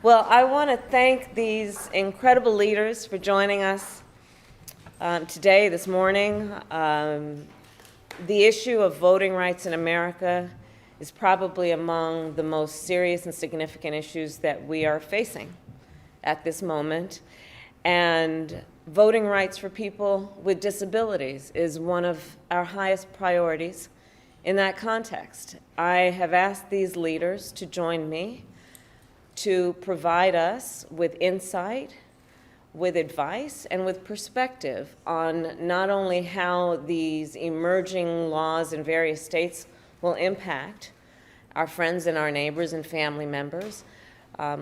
Well, I want to thank these incredible leaders for joining us today, this morning. The issue of voting rights in America is probably among the most serious and significant issues that we are facing at this moment. And voting rights for people with disabilities is one of our highest priorities in that context. I have asked these leaders to join me to provide us with insight, with advice, and with perspective on not only how these emerging laws in various states will impact our friends and our neighbors and family members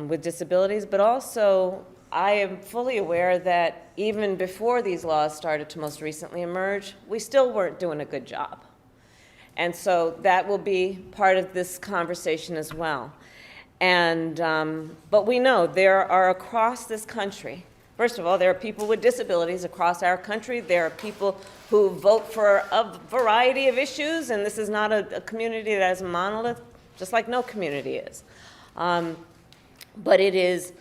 with disabilities, but also I am fully aware that even before these laws started to most recently emerge, we still weren't doing a good job. And so that will be part of this conversation as well. And, but we know there are across this country, first of all, there are people with disabilities across our country. There are people who vote for a variety of issues, and this is not a community that is a monolith, just like no community is. But it is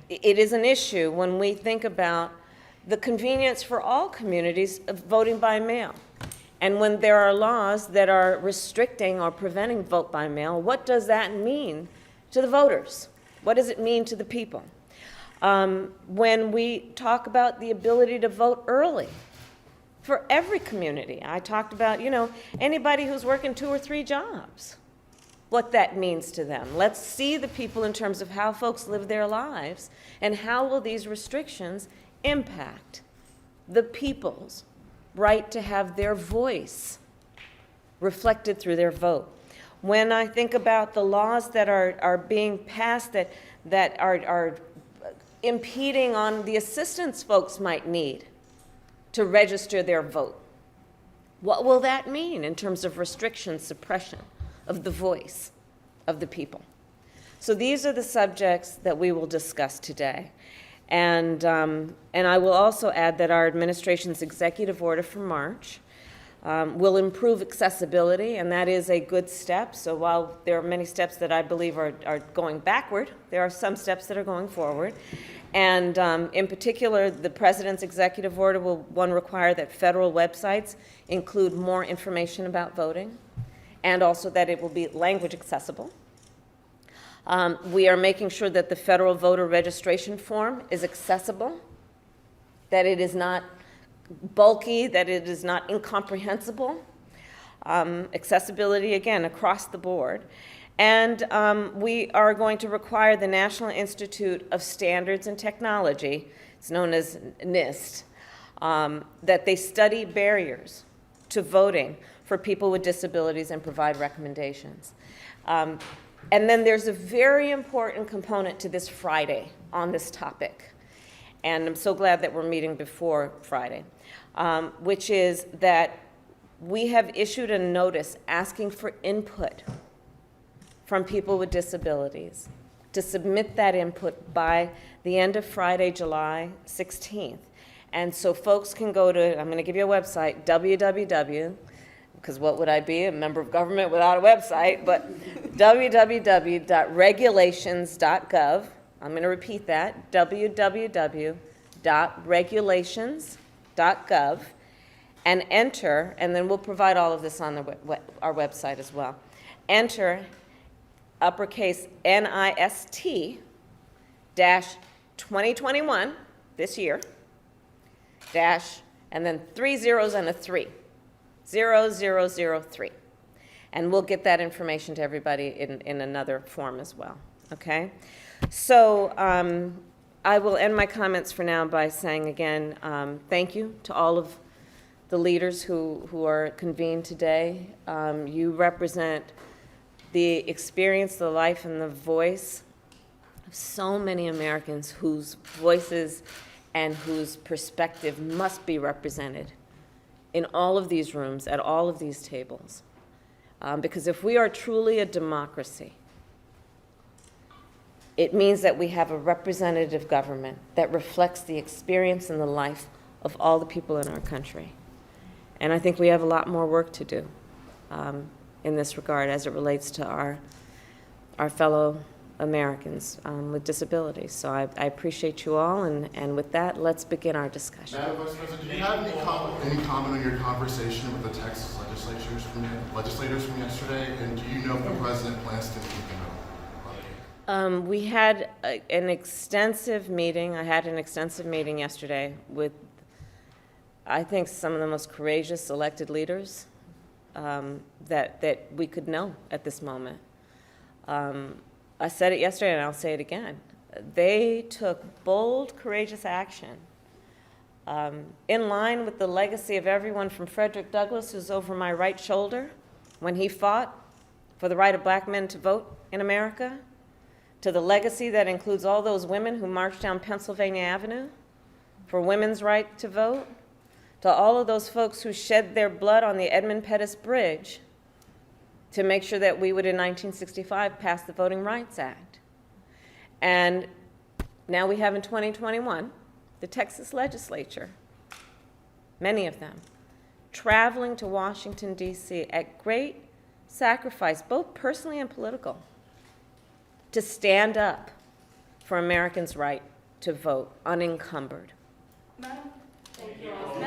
an issue when we think about the convenience for all communities of voting by mail. And when there are laws that are restricting or preventing vote by mail, what does that mean to the voters? What does it mean to the people? When we talk about the ability to vote early for every community, I talked about, anybody who's working 2 or 3 jobs, what that means to them. Let's see the people in terms of how folks live their lives and how will these restrictions impact the people's right to have their voice reflected through their vote. When I think about the laws that are being passed that are impeding on the assistance folks might need to register their vote, what will that mean in terms of restriction, suppression of the voice of the people? So these are the subjects that we will discuss today. And I will also add that our administration's executive order for March will improve accessibility, and that is a good step. So while there are many steps that I believe are going backward, there are some steps that are going forward. And in particular, the President's executive order will, one, require that federal websites include more information about voting, and also that it will be language accessible. We are making sure that the federal voter registration form is accessible, that it is not bulky, that it is not incomprehensible. Accessibility, again, across the board. And we are going to require the National Institute of Standards and Technology, it's known as NIST, that they study barriers to voting for people with disabilities and provide recommendations. And then there's a very important component to this Friday on this topic. And I'm so glad that we're meeting before Friday, which is that we have issued a notice asking for input from people with disabilities to submit that input by the end of Friday, July 16th. And so folks can go to, I'm going to give you a website, www, because what would I be, a member of government without a website, but www.regulations.gov. I'm going to repeat that, www.regulations.gov, and enter, and then we'll provide all of this on our website as well. Enter uppercase NIST dash 2021, this year, dash, and then 3 zeros and a 3, 0003. And we'll get that information to everybody in another form as well, okay? So I will end my comments for now by saying again, thank you to all of the leaders who are convened today. You represent the experience, the life, and the voice of so many Americans whose voices and whose perspective must be represented in all of these rooms, at all of these tables. Because if we are truly a democracy, it means that we have a representative government that reflects the experience and the life of all the people in our country. And I think we have a lot more work to do in this regard as it relates to our fellow Americans with disabilities. So I appreciate you all, and with that, let's begin our discussion. Madam Vice President, do you have any comment on your conversation with the Texas legislators from yesterday? And do you know if the president plans to meet them? We had an extensive meeting. I had an extensive meeting yesterday with, I think, some of the most courageous elected leaders that we could know at this moment. I said it yesterday, and I'll say it again. They took bold, courageous action in line with the legacy of everyone from Frederick Douglass, who's over my right shoulder, when he fought for the right of black men to vote in America, to the legacy that includes all those women who marched down Pennsylvania Avenue for women's right to vote, to all of those folks who shed their blood on the Edmund Pettus Bridge to make sure that we would, in 1965, pass the Voting Rights Act. And now we have in 2021, the Texas legislature, many of them, traveling to Washington, D.C. at great sacrifice, both personally and political, to stand up for Americans' right to vote unencumbered. Madam, thank you all.